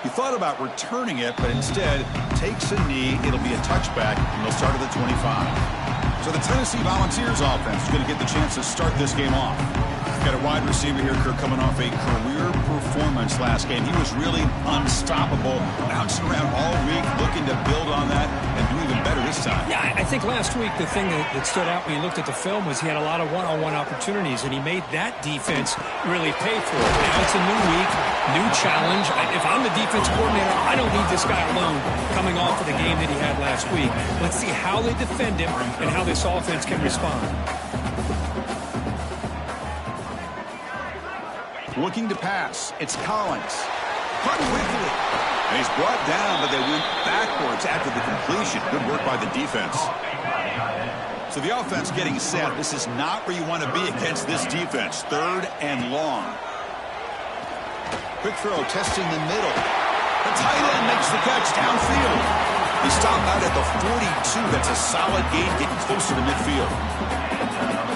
He thought about returning it, but instead takes a knee. It'll be a touchback, and they'll start at the 25. So the Tennessee Volunteers offense is going to get the chance to start this game off. Got a wide receiver here, Kirk, coming off a career performance last game. He was really unstoppable, bouncing around all week, looking to build on that and do even better this time. Yeah, I think last week the thing that stood out when you looked at the film was he had a lot of one-on-one opportunities, and he made that defense really pay for it. Now it's a new week, new challenge. If I'm the defense coordinator, I don't need this guy alone coming off of the game that he had last week. Let's see how they defend him and how this offense can respond. Looking to pass. It's Collins. Caught quickly. And he's brought down, but they went backwards after the completion. Good work by the defense. So the offense getting set. This is not where you want to be against this defense. 3rd and long. Quick throw, testing the middle. The tight end makes the catch downfield. He stopped out at the 42. That's a solid gain, getting closer to midfield.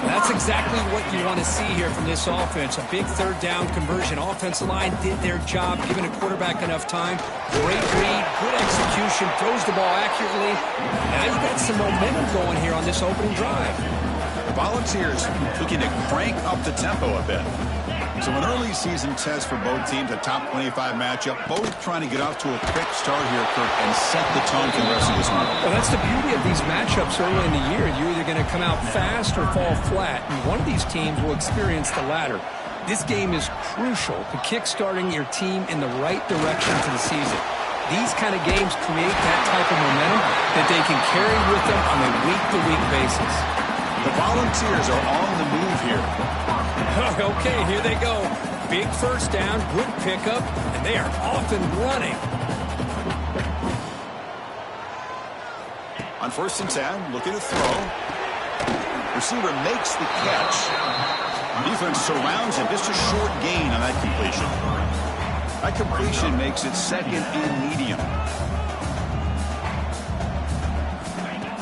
That's exactly what you want to see here from this offense. A big 3rd down conversion. Offensive line did their job, giving a quarterback enough time. Great read, good execution, throws the ball accurately. Now you got some momentum going here on this opening drive. The Volunteers looking to crank up the tempo a bit. So an early season test for both teams, a top 25 matchup. Both trying to get off to a quick start here, Kirk, and set the tone for the rest of this month. Well, that's the beauty of these matchups early in the year. You're either going to come out fast or fall flat, and one of these teams will experience the latter. This game is crucial to kick-starting your team in the right direction for the season. These kind of games create that type of momentum that they can carry with them on a week-to-week basis. The Volunteers are on the move here. Okay, here they go. Big first down, good pickup, and they are off and running. On 1st and 10, looking to throw. Receiver makes the catch. Defense surrounds him. Just a short gain on that completion. That completion makes it 2nd and medium.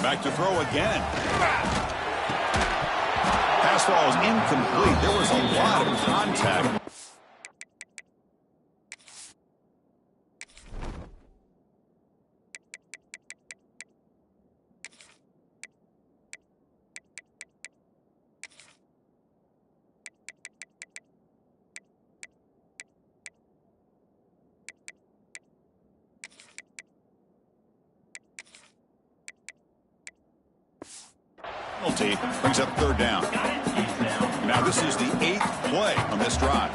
Back to throw again. Pass ball is incomplete. There was a lot of contact. Penalty brings up 3rd down. Now this is the 8th play on this drive.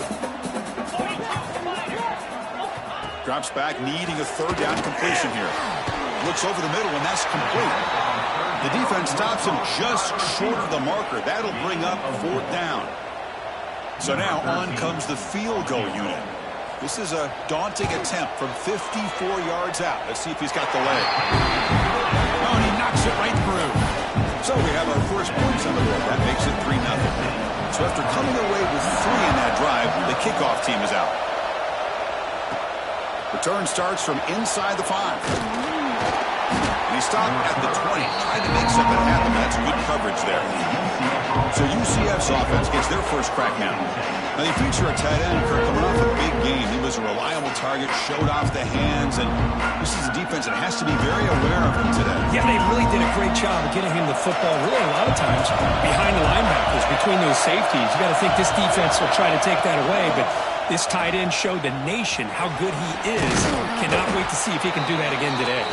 Drops back, needing a 3rd down completion here. Looks over the middle, and that's complete. The defense stops him just short of the marker. That'll bring up 4th down. So now on comes the field goal unit. This is a daunting attempt from 54 yards out. Let's see if he's got the leg. Oh, and he knocks it right through. So we have our first points on the board. That makes it 3-0. So after coming away with 3 in that drive, the kickoff team is out. Return starts from inside the 5. And he stopped at the 20. Tried to make something happen. That's good coverage there. So UCF's offense gets their first crack now. Now they feature a tight end, Kirk, coming off a big game. He was a reliable target, showed off the hands, and this is a defense that has to be very aware of him today. Yeah, they really did a great job of getting him the football, really a lot of times behind the linebackers, between those safeties. You got to think this defense will try to take that away, but this tight end showed the nation how good he is. Cannot wait to see if he can do that again today.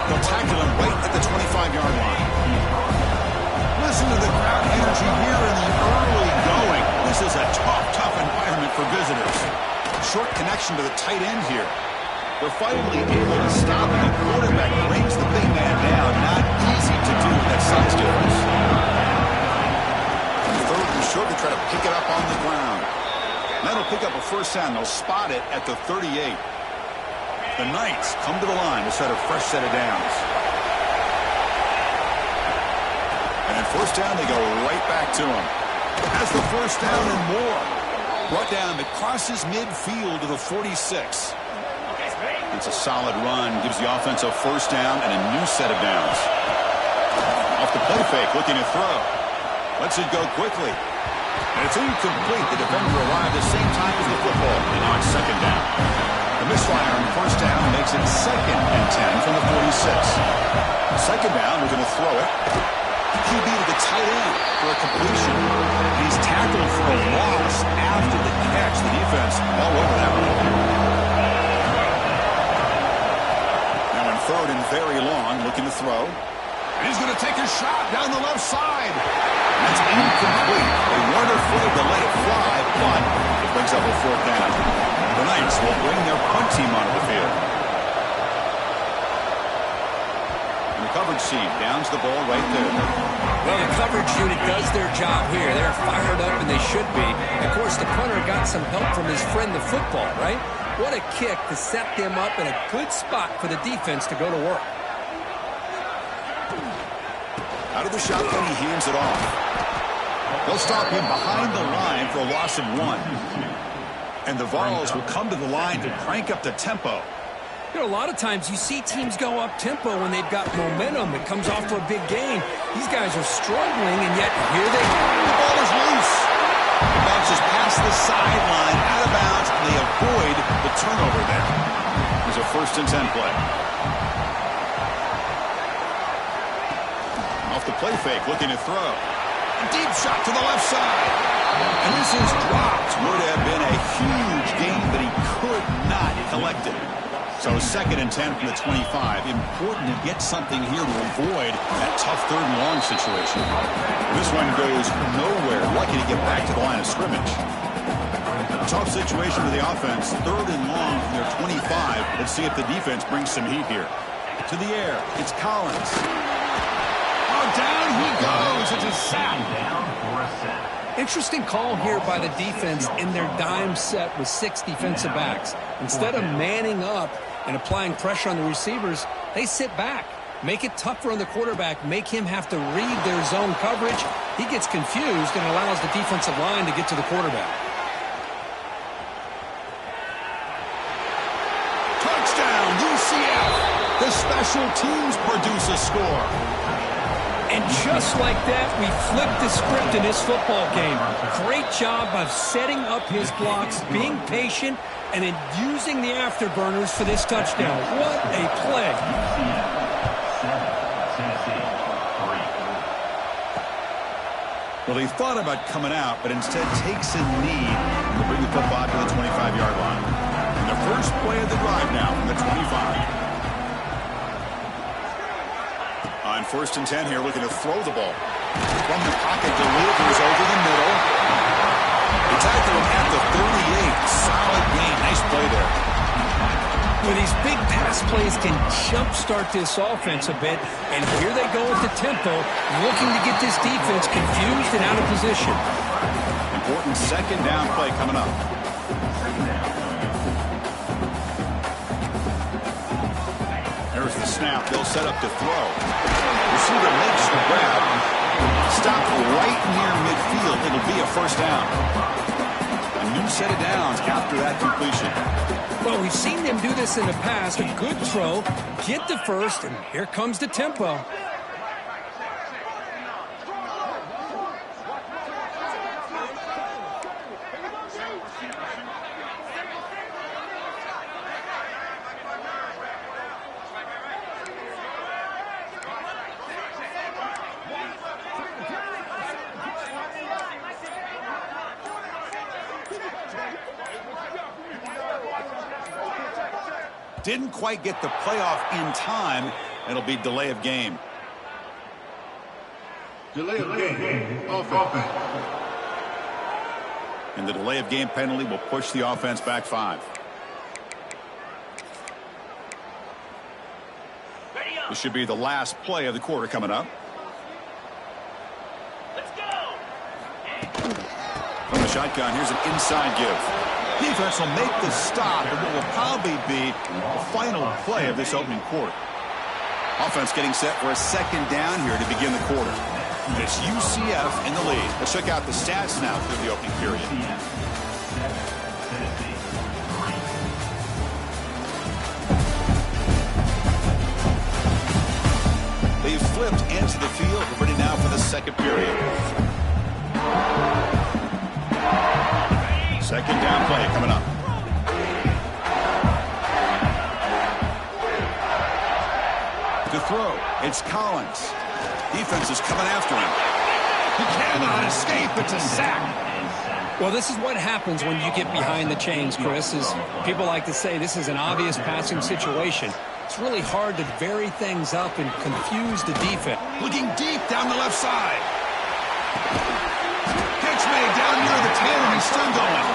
They'll tackle him right at the 25-yard line. Listen to the crowd energy here in the early going. This is a tough environment for visitors. Short connection to the tight end here. They're finally able to stop him. The quarterback brings the big man down. Not easy to do. That size difference. And 3rd and short, they try to pick it up on the ground. That'll pick up a first down. They'll spot it at the 38. The Knights come to the line to set a fresh set of downs. And at first down, they go right back to him. Has the first down and more. Brought down, it crosses midfield to the 46. It's a solid run. Gives the offense a first down and a new set of downs. Off the play fake, looking to throw. Lets it go quickly. And it's incomplete. The defender arrived at the same time as the football. And now it's 2nd down. The A misfire on first down makes it 2nd and 10 from the 46. Second down, we're going to throw it. QB to the tight end for a completion. He's tackled for a loss after the catch. The defense all over that one. Now in 3rd and very long, looking to throw. And he's going to take a shot down the left side. That's incomplete. They weren't afraid to let it fly, but it brings up a 4th down. The Knights will bring their punt team onto the field. And the coverage team downs the ball right there. Well, the coverage unit does their job here. They're fired up, and they should be. Of course, the punter got some help from his friend, the football, right? What a kick to set them up in a good spot for the defense to go to work. Out of the shotgun, he hands it off. They'll stop him behind the line for a loss of 1. And the Vols will come to the line to crank up the tempo. You know, a lot of times you see teams go up-tempo when they've got momentum. It comes off for a big gain. These guys are struggling, and yet here they go. The ball is loose. It bounces past the sideline, out of bounds, and they avoid the turnover there. There's a 1st and 10 play. Off the play fake, looking to throw. A deep shot to the left side. And this is dropped. Would have been a huge gain, but he could not collect it. So 2nd and 10 from the 25. Important to get something here to avoid that tough 3rd and long situation. This one goes nowhere. Lucky to get back to the line of scrimmage. Tough situation for the offense. 3rd and long from their 25. Let's see if the defense brings some heat here. To the air. It's Collins. Oh, down he goes. It's a sack. Interesting call here by the defense in their dime set with 6 defensive backs. Instead of manning up and applying pressure on the receivers, they sit back, make it tougher on the quarterback, make him have to read their zone coverage. He gets confused and allows the defensive line to get to the quarterback. Touchdown, UCF! The special teams produce a score. And just like that, we flipped the script in this football game. Great job of setting up his blocks, being patient, and then using the afterburners for this touchdown. What a play. Well, he thought about coming out, but instead takes a knee to bring the football to the 25-yard line. And the first play of the drive now from the 25. On 1st and 10 here, looking to throw the ball. From the pocket, delivers over the middle. They tackle him at the 38. Solid game. Nice play there. Well, these big pass plays can jumpstart this offense a bit, and here they go with the tempo, looking to get this defense confused and out of position. Important 2nd down play coming up. There's the snap. They'll set up to throw. Receiver makes the grab. Stopped right near midfield. It'll be a 1st down. A new set of downs after that completion. Well, we've seen them do this in the past. A good throw, get the 1st, and here comes the tempo. Didn't quite get the playoff in time. It'll be delay of game. Delay of game. Offense. And the delay of game penalty will push the offense back 5. This should be the last play of the quarter coming up. Let's go. From the shotgun, here's an inside give. Defense will make the stop, and what will probably be the final play of this opening quarter. Offense getting set for a 2nd down here to begin the quarter. And it's UCF in the lead. Let's check out the stats now through the opening period. They've flipped into the field. We're ready now for the 2nd period. 2nd down play coming up. throw. It's Collins. Defense is coming after him. He cannot escape. It's a sack. Well, this is what happens when you get behind the chains, Chris. Is people like to say this is an obvious passing situation. It's really hard to vary things up and confuse the defense. Looking deep down the left side. Catch made down near the 10, and he's still going.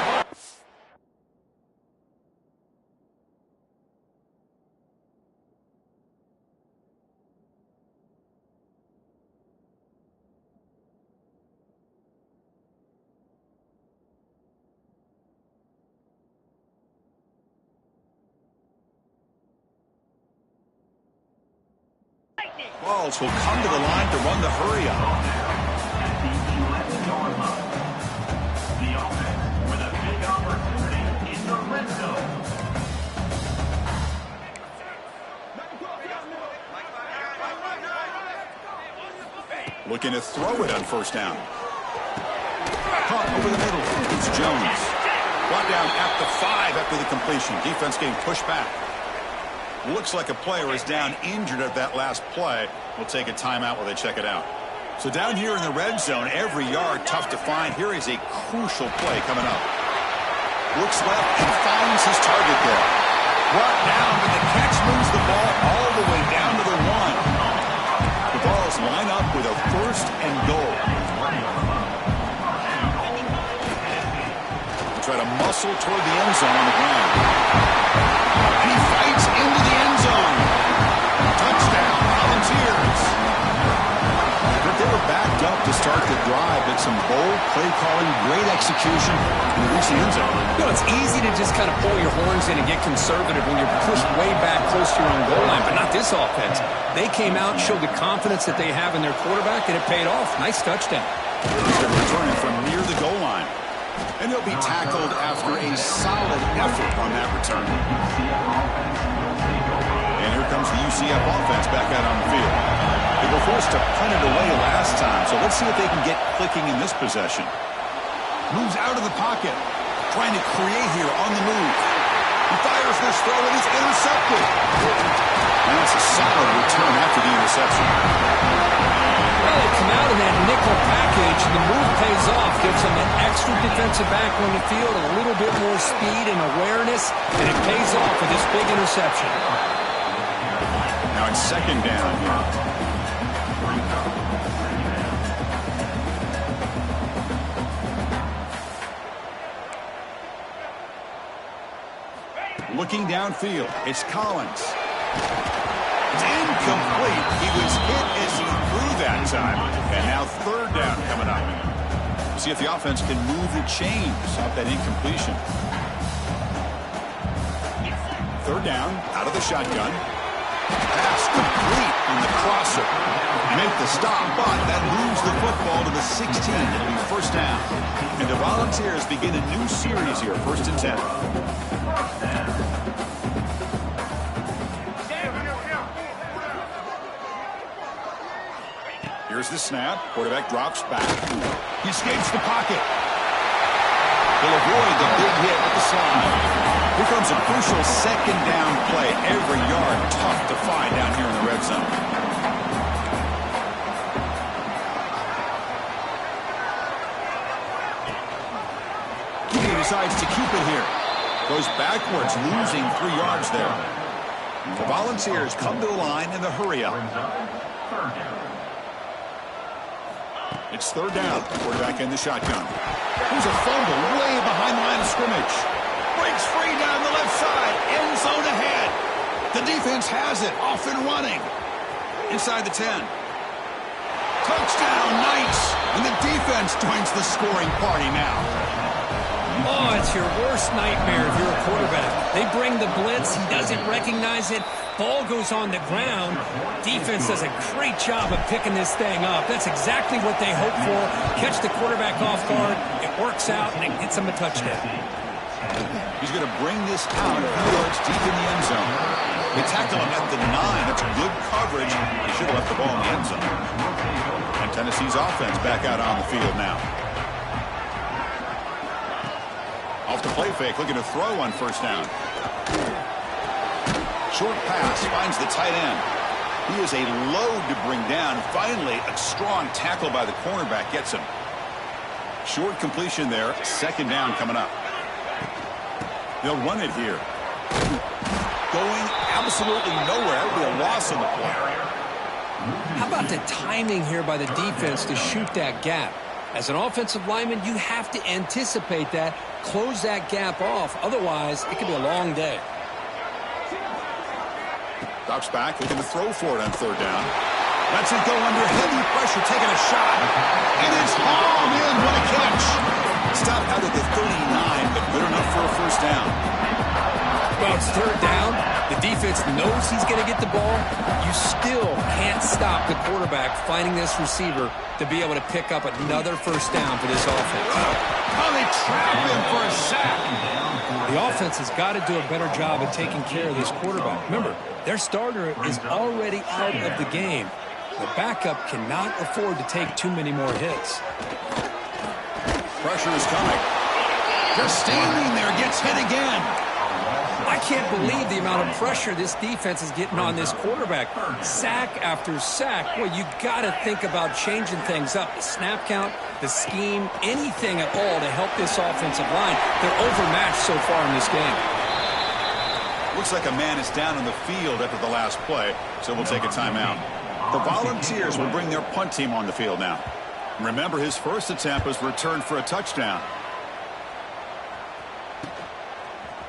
Balls will come to the line to run the hurry up. The offense with a big opportunity in the red zone. Looking to throw it on first down. Caught over the middle. It's Jones. Brought down at the 5 after the completion. Defense getting pushed back. Looks like a player is down injured at that last play. We'll take a timeout while they check it out. So down here in the red zone, every yard tough to find. Here is a crucial play coming up. Looks left and finds his target there. Brought down, but the catch moves the ball all the way down to the 1. The balls line up with a first and goal. They try to muscle toward the end zone on the ground. And he fights into the end zone. Touchdown, Volunteers. They were backed up to start the drive, but some bold play calling, great execution, and reach the end zone. You know, it's easy to just kind of pull your horns in and get conservative when you're pushed way back close to your own goal line, but not this offense. They came out, showed the confidence that they have in their quarterback, and it paid off. Nice touchdown. They're returning from near the goal line. And he'll be tackled after a solid effort on that return. And here comes the UCF offense back out on the field. They were forced to punt it away last time, so let's see if they can get clicking in this possession. Moves out of the pocket, trying to create here on the move. He fires this throw, and it's intercepted. And that's a solid return after the interception. Well, they come out in that nickel package, and the move pays off. Gives them an extra defensive back on the field, a little bit more speed and awareness, and it pays off with this big interception. Now it's second down here. Looking downfield, it's Collins. It's incomplete. He was hit as he threw that time. And now third down coming up. See if the offense can move the chains off that incompletion. Third down, out of the shotgun. Pass complete on the crosser. Make the stop, but that moves the football to the 16. It'll be first down. And the Volunteers begin a new series here, 1st and 10. Here's the snap. Quarterback drops back. He escapes the pocket. He'll avoid the big hit with the slide. Here comes a crucial second down play. Every yard tough to find down here in the red zone. He decides to keep it here. Goes backwards, losing 3 yards there. The Volunteers come to the line in the hurry-up. It's third down. Quarterback in the shotgun. There's a fumble way behind the line of scrimmage. Breaks free down the left side. End zone ahead. The defense has it. Off and running. Inside the 10. Touchdown, Knights. And the defense joins the scoring party now. Oh, it's your worst nightmare if you're a quarterback. They bring the blitz. He doesn't recognize it. Ball goes on the ground. Defense does a great job of picking this thing up. That's exactly what they hope for. Catch the quarterback off guard. It works out, and it gets him a touchdown. He's going to bring this out a few yards deep in the end zone. They tackle him at the 9. That's good coverage. He should have left the ball in the end zone. And Tennessee's offense back out on the field now. Off the play fake, looking to throw on first down. Short pass finds the tight end. He is a load to bring down. Finally, a strong tackle by the cornerback gets him. Short completion there. Second down coming up. They'll run it here. Going absolutely nowhere. That would be a loss on the play. How about the timing here by the defense to shoot that gap? As an offensive lineman, you have to anticipate that, close that gap off. Otherwise, it could be a long day. Drops back, looking to throw for it on third down. Lets it go under heavy pressure, taking a shot. And it's hauled in. What a catch. Stopped out at the 39, but good enough for a first down. Well, it's third down. The defense knows he's going to get the ball. You still can't stop the quarterback finding this receiver to be able to pick up another first down for this offense. Oh, they trap him for a sack. The offense has got to do a better job of taking care of this quarterback. Remember, their starter is already out of the game. The backup cannot afford to take too many more hits. Pressure is coming. Just standing there, gets hit again. I can't believe the amount of pressure this defense is getting on this quarterback. Sack after sack. Well, you got to think about changing things up. The snap count, the scheme, anything at all to help this offensive line. They're overmatched so far in this game. Looks like a man is down on the field after the last play, so we'll take a timeout. The Volunteers will bring their punt team on the field now. Remember, his first attempt was returned for a touchdown.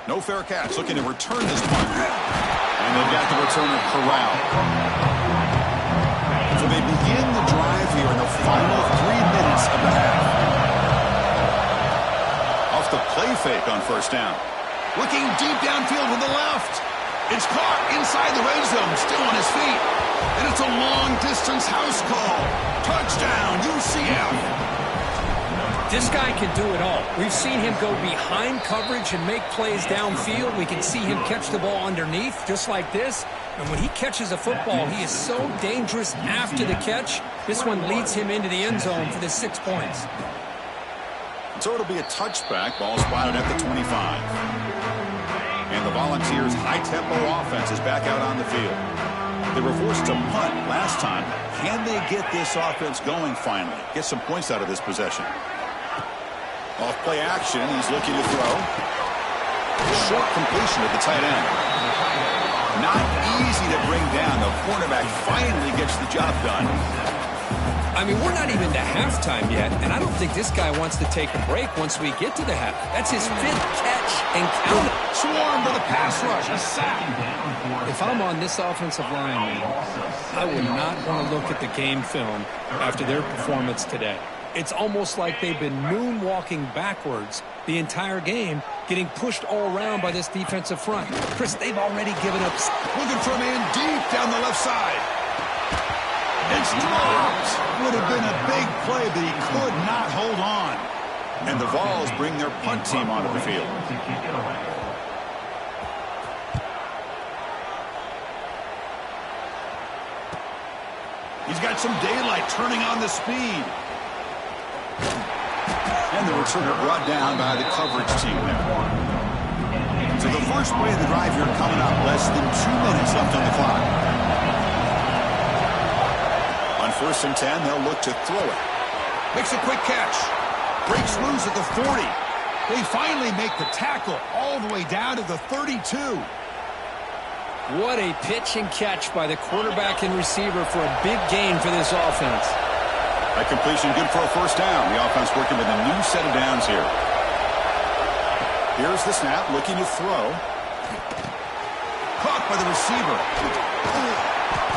No fair catch, looking to return this punt. And they've got the returner corralled. So they begin the drive here in the final 3 minutes of the half. Off the play fake on first down. Looking deep downfield with the left. It's caught inside the red zone, still on his feet. And it's a long-distance house call. Touchdown, UCF. This guy can do it all. We've seen him go behind coverage and make plays downfield. We can see him catch the ball underneath, just like this. And when he catches a football, he is so dangerous after the catch. This one leads him into the end zone for the 6 points. So it'll be a touchback. Ball spotted at the 25. And the Volunteers' high-tempo offense is back out on the field. They were forced to punt last time. Can they get this offense going finally? Get some points out of this possession. Off play action, he's looking to throw. Short completion at the tight end. Not easy to bring down. The cornerback finally gets the job done. I mean, we're not even to halftime yet, and I don't think this guy wants to take a break once we get to the half. That's his 5th catch and count. Swarm to the pass rush, a sack. If I'm on this offensive line, I would not want to look at the game film after their performance today. It's almost like they've been moonwalking backwards the entire game, getting pushed all around by this defensive front. Chris, they've already given up. Looking for a man deep down the left side. It's dropped. Would have been a big play, but he could not hold on. And the Vols bring their punt team onto the field. He's got some daylight, turning on the speed. And the returner brought down by the coverage team there. So the first play of the drive here coming up. Less than 2 minutes left on the clock. On 1st and 10, they'll look to throw it. Makes a quick catch. Breaks loose at the 40. They finally make the tackle all the way down to the 32. What a pitch and catch by the quarterback and receiver for a big gain for this offense. That completion good for a first down. The offense working with a new set of downs here. Here's the snap, looking to throw. Caught by the receiver.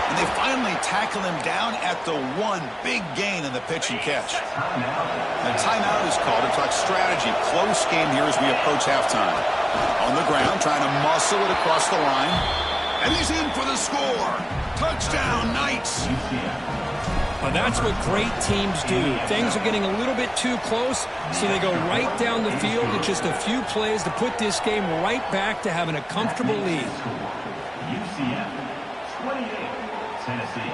And they finally tackle him down at the 1. Big gain in the pitch and catch. The timeout is called to talk strategy. Close game here as we approach halftime. On the ground, trying to muscle it across the line. And he's in for the score. Touchdown, Knights. Well, that's what great teams do. Things are getting a little bit too close, so they go right down the field with just a few plays to put this game right back to having a comfortable lead. UCF 28, Tennessee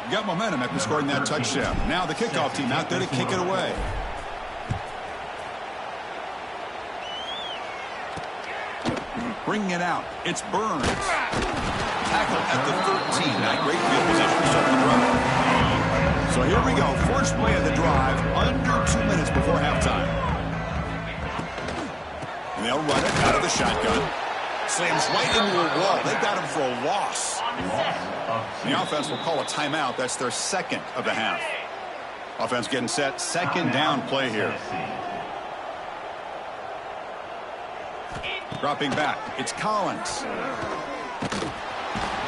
10. Got momentum after scoring that touchdown. Now the kickoff team out there to kick it away. Bringing it out. It's Burns. Tackle at the 13. That great field position to start the drive. So here we go. First play of the drive. Under 2 minutes before halftime. And they'll run it out of the shotgun. Slams right into a wall. They got him for a loss. The offense will call a timeout. That's their second of the half. Offense getting set. Second down play here. Dropping back. It's Collins.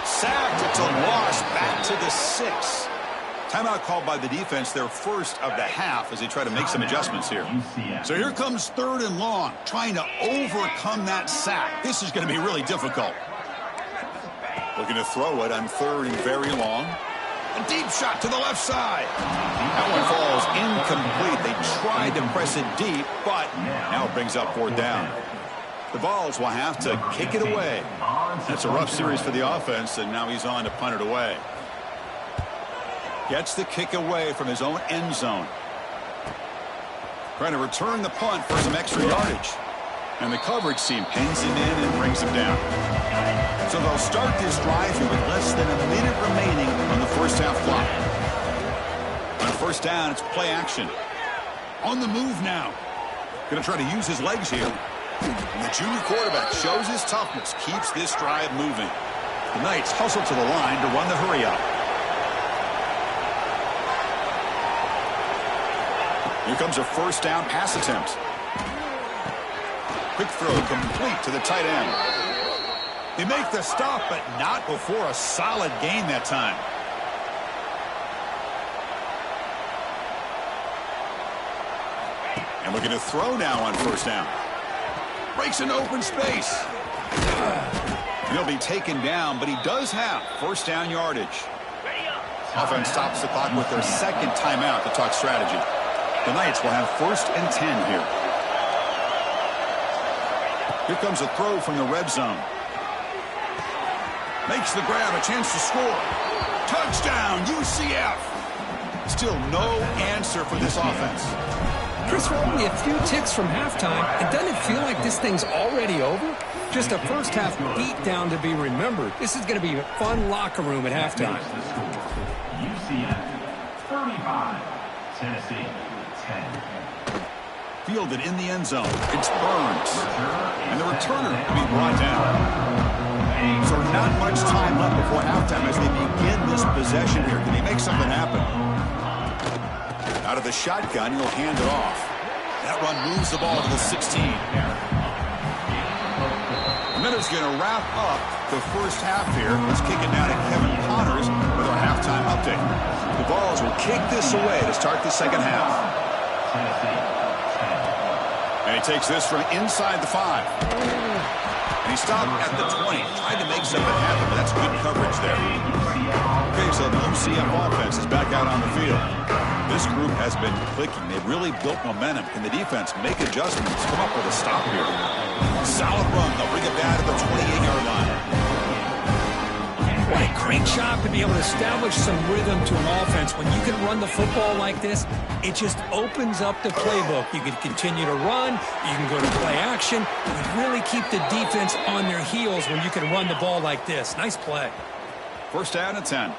Sacked. It's a loss. Back to the 6. Timeout called by the defense, their first of the half, as they try to make some adjustments here. So here comes 3rd and long, trying to overcome that sack. This is going to be really difficult. Looking to throw it on 3rd and very long. A deep shot to the left side. That one falls incomplete. They tried to press it deep, but now it brings up 4th down. The Vols will have to kick it away. That's a rough series for the offense, and now he's on to punt it away. Gets the kick away from his own end zone. Trying to return the punt for some extra yardage. And the coverage team pins him in and brings him down. So they'll start this drive here with less than a minute remaining on the first half clock. On 1st down, it's play action. On the move now. Going to try to use his legs here. And the junior quarterback shows his toughness, keeps this drive moving. The Knights hustle to the line to run the hurry up. Here comes a 1st down pass attempt. Quick throw complete to the tight end. They make the stop, but not before a solid gain that time. And looking to throw now on 1st down. Breaks an open space. He'll be taken down, but he does have 1st down yardage. Offense stops the clock with their second timeout to talk strategy. The Knights will have 1st and 10 here. Here comes a throw from the red zone. Makes the grab, a chance to score. Touchdown, UCF. Still no answer for this offense. Chris, we're only a few ticks from halftime, and doesn't it feel like this thing's already over? Just a first half beatdown to be remembered. This is going to be a fun locker room at halftime. UCF 35, Tennessee 10. Fielded in the end zone. It's Burns. And the returner to be brought down. So not much time left before halftime as they begin this possession here. Can he make something happen? Out of the shotgun, he'll hand it off. That run moves the ball to the 16. And then it's going to wrap up the first half here. Let's kick it now to Kevin Connors with our halftime update. The Vols will kick this away to start the second half. And he takes this from inside the 5. And he stopped at the 20. Tried to make something happen, but that's good coverage there. Okay, so the UCF offense is back out on the field. This group has been clicking. They've really built momentum. Can the defense make adjustments? Come up with a stop here. Solid run. They'll bring it down to the 28-yard line. What a great job to be able to establish some rhythm to an offense. When you can run the football like this, it just opens up the playbook. You can continue to run. You can go to play action. You can really keep the defense on their heels when you can run the ball like this. Nice play. 1st down and 10.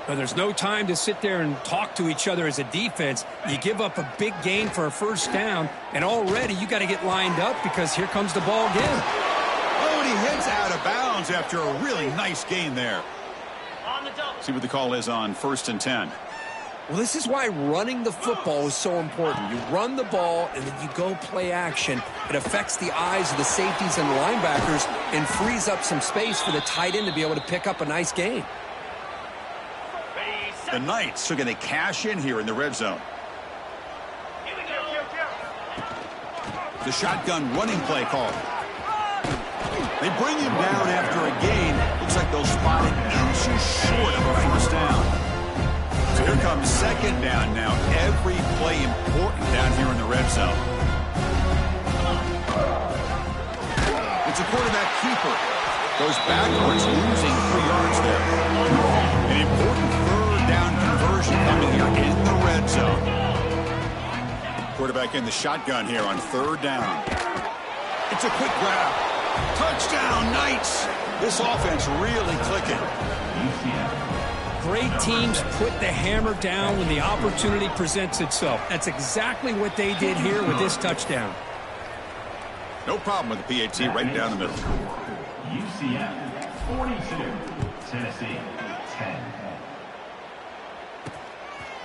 But there's no time to sit there and talk to each other as a defense. You give up a big gain for a 1st down, and already you got to get lined up because here comes the ball again. Oh, and he heads out of bounds after a really nice gain there. See what the call is on 1st and 10. Well, this is why running the football is so important. You run the ball, and then you go play action. It affects the eyes of the safeties and linebackers and frees up some space for the tight end to be able to pick up a nice gain. The Knights are going to cash in here in the red zone. The shotgun running play call. They bring him down after a gain. Looks like they'll spot it inches short of a 1st down. So here comes 2nd down now. Every play important down here in the red zone. It's a quarterback keeper. Goes backwards, losing 3 yards there. An important 3rd down conversion coming here in the red zone. Quarterback in the shotgun here on 3rd down. It's a quick grab. Touchdown, Knights. This offense really clicking. Great teams put the hammer down when the opportunity presents itself. That's exactly what they did here with this touchdown. No problem with the PAT right down the middle. UCF 42, Tennessee 10.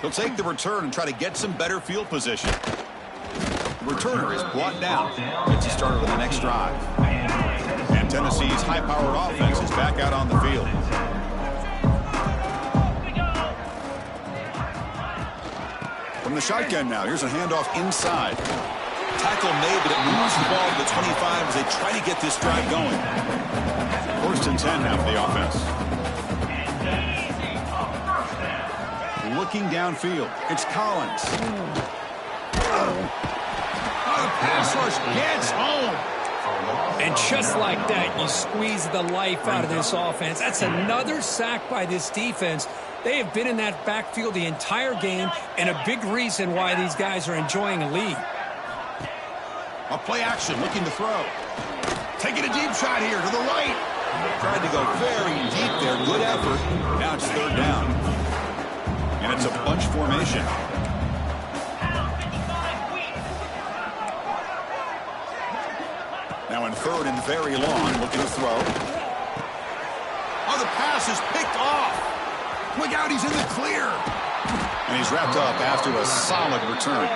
He'll take the return and try to get some better field position. The returner is brought down. Gets a start of the next drive. And Tennessee's high-powered offense is back out on the field. From the shotgun now, here's a handoff inside. Tackle made, but it moves the ball to the 25 as they try to get this drive going. 1st and 10 now for the offense. Looking downfield, it's Collins. The pass rush gets home. And just like that, you squeeze the life out of this offense. That's another sack by this defense. They have been in that backfield the entire game, and a big reason why these guys are enjoying a lead. A play action, looking to throw. Taking a deep shot here to the right. Tried to go very deep there. Good effort. Now it's 3rd down. And it's a bunch formation. Now in 3rd and very long, looking to throw. Oh, the pass is picked off. Look out, he's in the clear. And he's wrapped up after a solid return.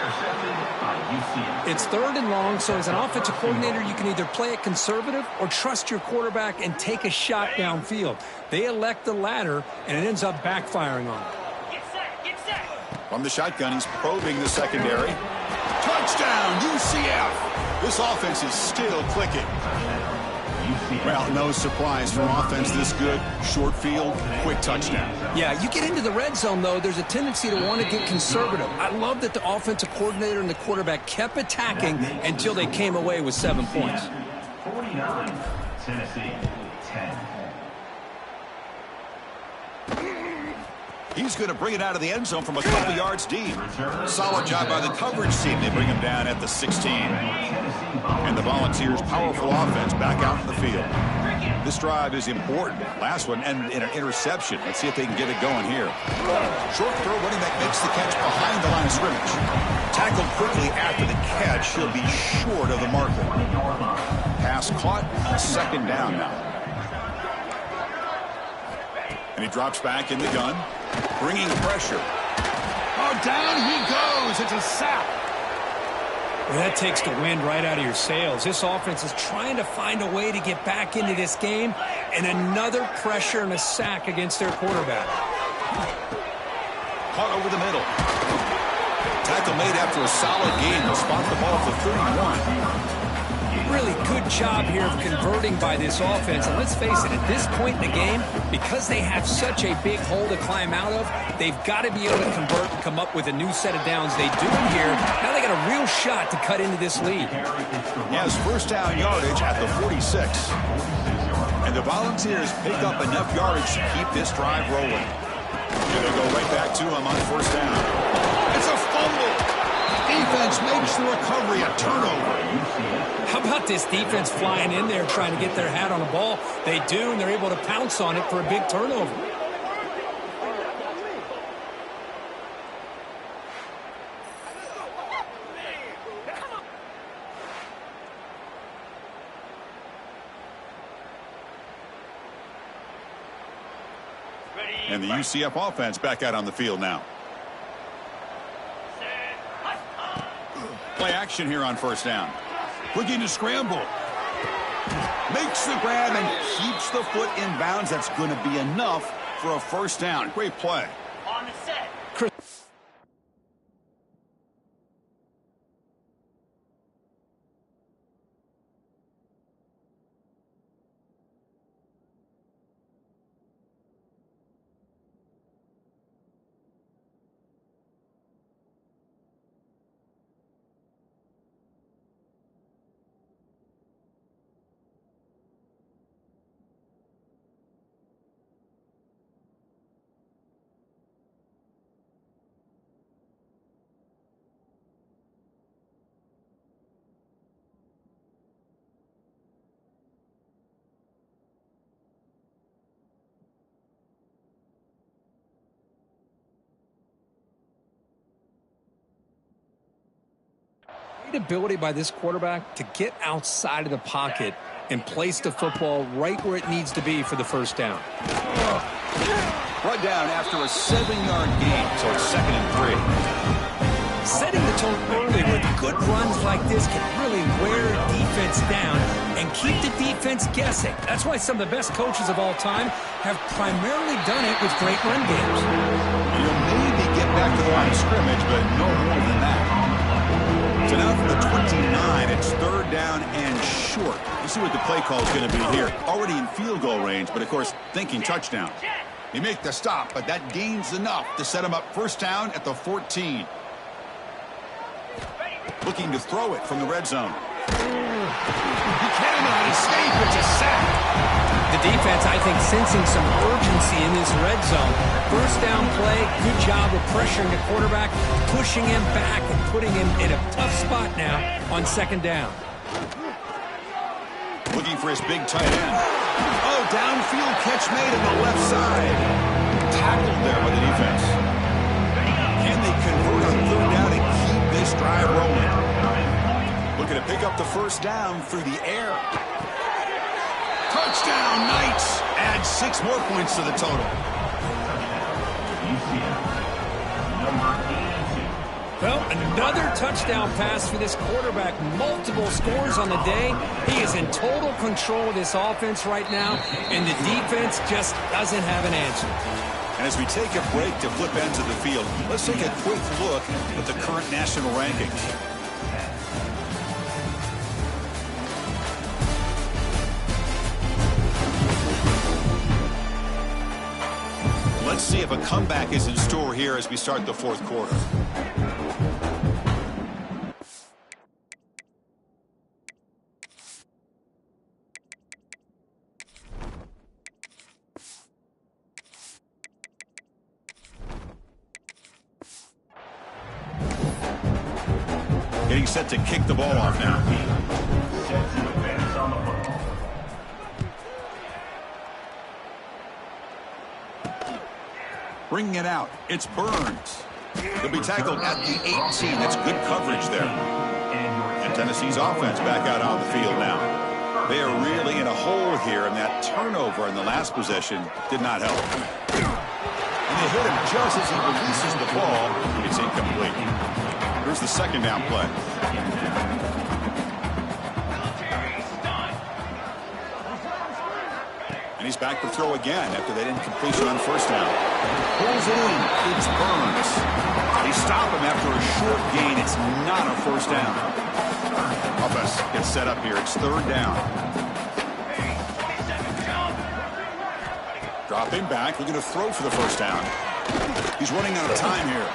It's 3rd and long, so as an offensive coordinator, you can either play it conservative or trust your quarterback and take a shot downfield. They elect the latter, and it ends up backfiring on them. From the shotgun, he's probing the secondary. Touchdown, UCF! This offense is still clicking. Well, no surprise for offense this good. Short field, quick touchdown. Yeah, you get into the red zone, though, there's a tendency to want to get conservative. I love that the offensive coordinator and the quarterback kept attacking until they came away with 7 points. 49, Tennessee 10. He's going to bring it out of the end zone from a couple yards deep. Solid job by the coverage team. They bring him down at the 16. And the Volunteers' powerful offense back out in the field. This drive is important. Last one ended in an interception. Let's see if they can get it going here. Short throw, running back makes the catch behind the line of scrimmage. Tackled quickly after the catch. He'll be short of the marker. Pass caught, 2nd down now. And he drops back in the gun, bringing pressure. Oh, down he goes. It's a sack. Well, that takes the wind right out of your sails. This offense is trying to find a way to get back into this game, and another pressure and a sack against their quarterback. Caught over the middle. Tackle made after a solid gain. They'll spot the ball for 31. Really good job here of converting by this offense. And let's face it, at this point in the game, because they have such a big hole to climb out of, they've got to be able to convert and come up with a new set of downs. They do it here. Now they got a real shot to cut into this lead. He has 1st down yardage at the 46. And the Volunteers pick up enough yardage to keep this drive rolling. And they go right back to him on 1st down. It's a fumble. Defense makes the recovery a turnover. How about this defense flying in there trying to get their hat on the ball? They do, and they're able to pounce on it for a big turnover. And the UCF offense back out on the field now. Play action here on 1st down. Looking to scramble. Makes the grab and keeps the foot in bounds. That's going to be enough for a 1st down. Great play. On the set. great ability by this quarterback to get outside of the pocket and place the football right where it needs to be for the first down. Brought down after a 7-yard gain, so it's 2nd and 3. Setting the tone early with good runs like this can really wear defense down and keep the defense guessing. That's why some of the best coaches of all time have primarily done it with great run games. You'll maybe get back to the line of scrimmage, but no more than that. So now from the 29, it's 3rd down and short. You see what the play call is going to be here. Already in field goal range, but of course thinking touchdown. He make the stop, but that gains enough to set him up 1st down at the 14. Looking to throw it from the red zone. He cannot escape. It's a sack. The defense, I think, sensing some urgency in this red zone. 1st down play, good job of pressuring the quarterback, pushing him back and putting him in a tough spot now on 2nd down. Looking for his big tight end. Oh, downfield catch made on the left side. Tackled there by the defense. Can they convert on 3rd down and keep this drive rolling? Looking to pick up the 1st down through the air. Touchdown, Knights. Add 6 more points to the total. Well, another touchdown pass for this quarterback. Multiple scores on the day. He is in total control of this offense right now, and the defense just doesn't have an answer. And as we take a break to flip ends of the field, let's take a quick look at the current national rankings. Let's see if a comeback is in store here as we start the 4th quarter. Getting set to kick the ball off now. Bringing it out, it's Burns. He'll be tackled at the 18. That's good coverage there. And Tennessee's offense back out on the field now. They are really in a hole here, and that turnover in the last possession did not help. And they hit him just as he releases the ball. It's incomplete. Here's the 2nd down play. And he's back to throw again after that incompletion on 1st down. Pulls it in. It's Burns. They stop him after a short gain. It's not a 1st down. Offense gets set up here. It's 3rd down. Dropping back. Looking to throw for the 1st down. He's running out of time here.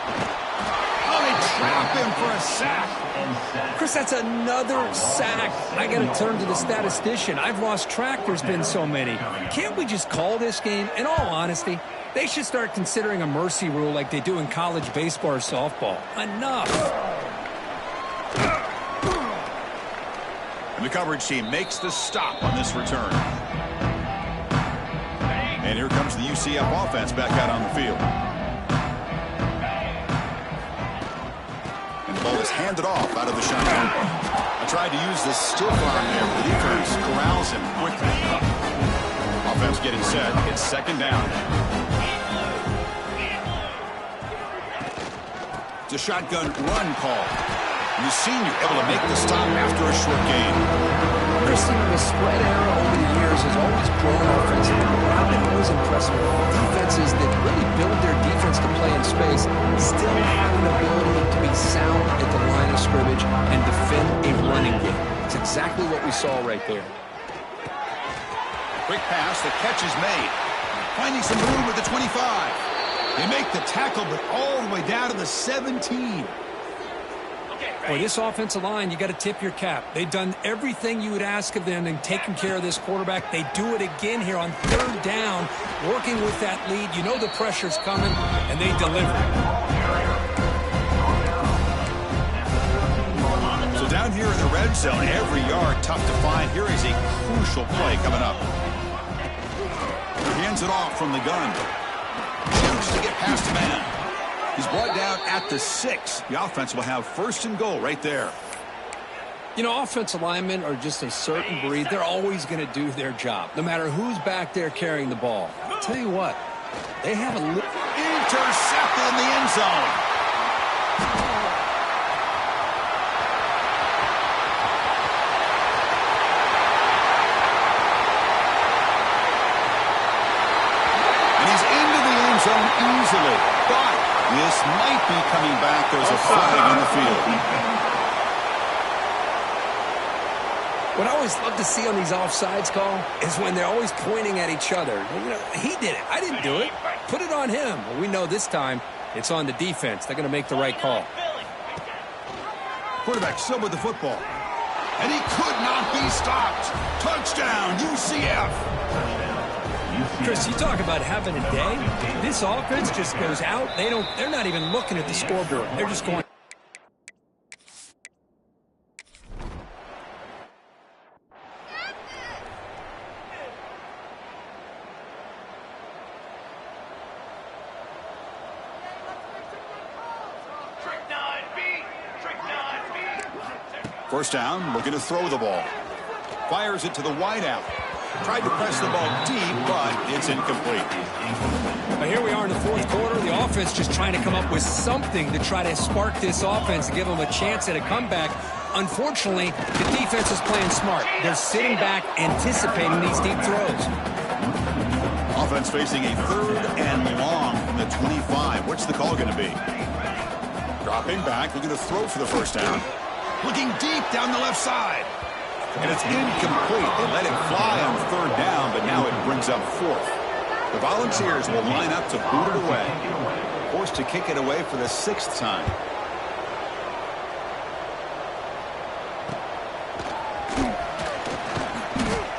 Oh, they trap him for a sack. Chris, that's another sack. I got to turn to the statistician. I've lost track. There's been so many. Can't we just call this game? In all honesty, they should start considering a mercy rule like they do in college baseball or softball. Enough. And the coverage team makes the stop on this return. And here comes the UCF offense back out on the field. Ball is handed off out of the shotgun. I tried to use the stiff arm there, but the defense corrals him quickly. Offense getting set. It's 2nd down. It's a shotgun run call. And the senior able to make the stop after a short gain. Christian, the spread era over the years has always grown offensively. What I've been always impressed with defenses that really build their defense to play in space still have an ability to be sound at the line of scrimmage and defend a running game. It's exactly what we saw right there. Quick pass, the catch is made. Finding some room with the 25. They make the tackle, but all the way down to the 17. Boy, this offensive line, you got to tip your cap. They've done everything you would ask of them in taking care of this quarterback. They do it again here on 3rd down, working with that lead. You know the pressure's coming, and they deliver. So down here in the red zone, every yard tough to find. Here is a crucial play coming up. He hands it off from the gun. Shoots to get past the man. He's brought down at the 6. The offense will have 1st and goal right there. You know, offensive linemen are just a certain breed. They're always going to do their job, no matter who's back there carrying the ball. I'll tell you what, they have a intercepted in the end zone. And he's into the end zone easily. But this might be coming back. There's a flag on the field. What I always love to see on these offsides call is when they're always pointing at each other. You know, he did it. I didn't do it. Put it on him. Well, we know this time it's on the defense. They're going to make the right call. Quarterback still with the football. And he could not be stopped. Touchdown, UCF. Chris, you talk about having a day. This offense just goes out. They're not even looking at the scoreboard. They're just going. First down, looking to throw the ball. Fires it to the wideout. Tried to press the ball deep, but it's incomplete. But here we are in the fourth quarter. The offense just trying to come up with something to try to spark this offense and give them a chance at a comeback. Unfortunately, the defense is playing smart. They're sitting back, anticipating these deep throws. Offense facing a 3rd and long from the 25. What's the call going to be? Dropping back, looking to throw for the first down. Looking deep down the left side. And it's incomplete. They let it fly on 3rd down, but now it brings up 4th. The Volunteers will line up to boot it away. Forced to kick it away for the 6th time.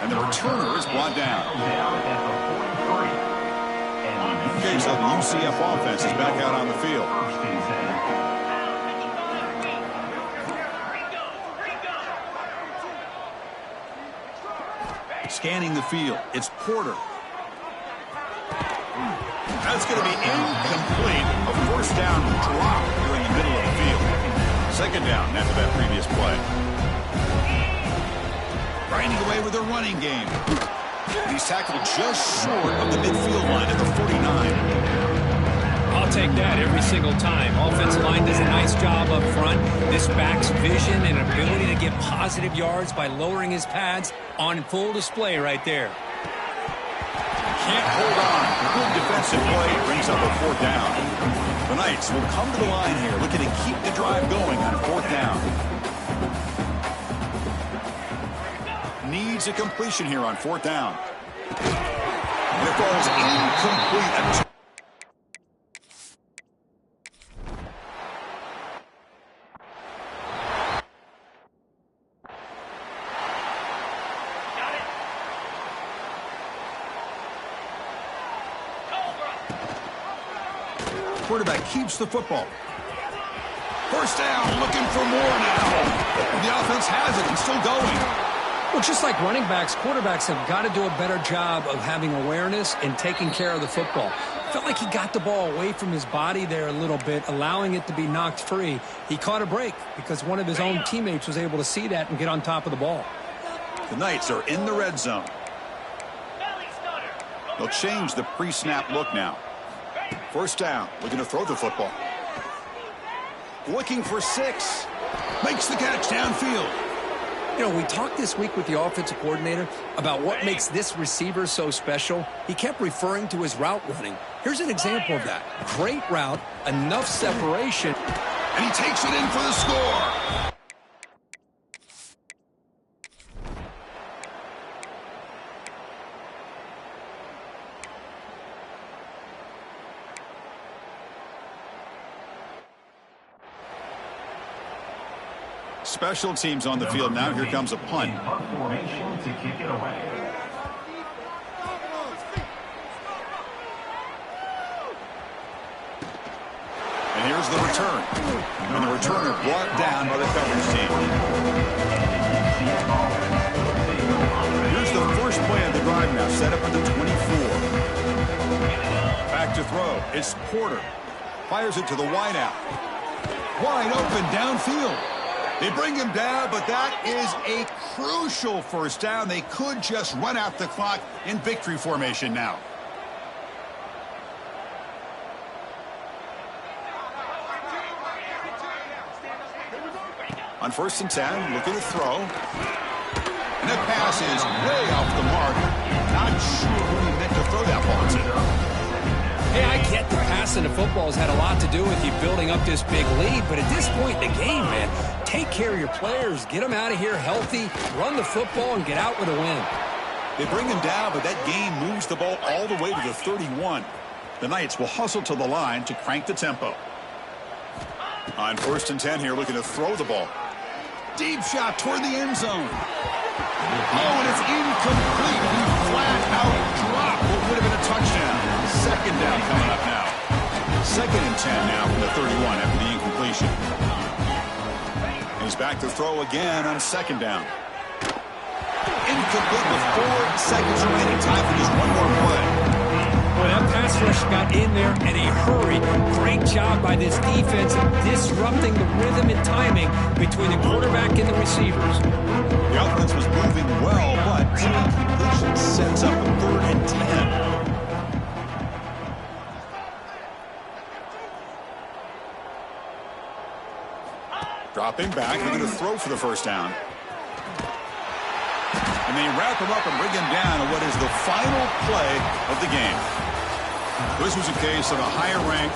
And the returner is brought down. Okay, so the UCF offense is back out on the field. Scanning the field. It's Porter. That's going to be incomplete. A first down drop here in the middle of the field. 2nd down after that previous play. Grinding away with a running game. He's tackled just short of the midfield line at the 49. I'll take that every single time. Offensive line does a nice job up front. This back's vision and ability to get positive yards by lowering his pads on full display right there. Can't hold on. Good defensive play brings up a 4th down. The Knights will come to the line here, looking to keep the drive going on 4th down. Needs a completion here on 4th down. And it falls incomplete. Quarterback keeps the football. First down, looking for more now. The offense has it and still going. Well, just like running backs, quarterbacks have got to do a better job of having awareness and taking care of the football. Felt like he got the ball away from his body there a little bit, allowing it to be knocked free. He caught a break because one of his own teammates was able to see that and get on top of the ball. The Knights are in the red zone. They'll change the pre-snap look now. First down, looking to throw the football. Looking for 6. Makes the catch downfield. You know, we talked this week with the offensive coordinator about what makes this receiver so special. He kept referring to his route running. Here's an example of that. Great route, enough separation. And he takes it in for the score. Special teams on the field now. Here comes a punt. Formation to kick it away. And here's the return. And the returner brought down by the coverage team. Here's the first play of the drive now, set up at the 24. Back to throw. It's Porter. Fires it to the wideout. Wide open downfield. They bring him down, but that is a crucial first down. They could just run out the clock in victory formation now. On 1st and 10, looking to throw. And that pass is way off the mark. Not sure who he meant to throw that ball to. Hey, I get the passing of football has had a lot to do with you building up this big lead, but at this point in the game, man, take care of your players, get them out of here healthy, run the football, and get out with a win. They bring him down, but that game moves the ball all the way to the 31. The Knights will hustle to the line to crank the tempo. On 1st and 10 here, looking to throw the ball. Deep shot toward the end zone. Oh, and it's incomplete. He flat out dropped what would have been a touchdown. 2nd down coming up now. 2nd and 10 now from the 31 after the incompletion. He's back to throw again on 2nd down. Incomplete with 4 seconds remaining. Time for just one more play. Well, that pass rush got in there in a hurry. Great job by this defense of disrupting the rhythm and timing between the quarterback and the receivers. The offense was moving well, but the incompletion sets up a 3rd and 10. Dropping back, they're going to throw for the first down. And they wrap him up and bring him down on what is the final play of the game. This was a case of a higher-ranked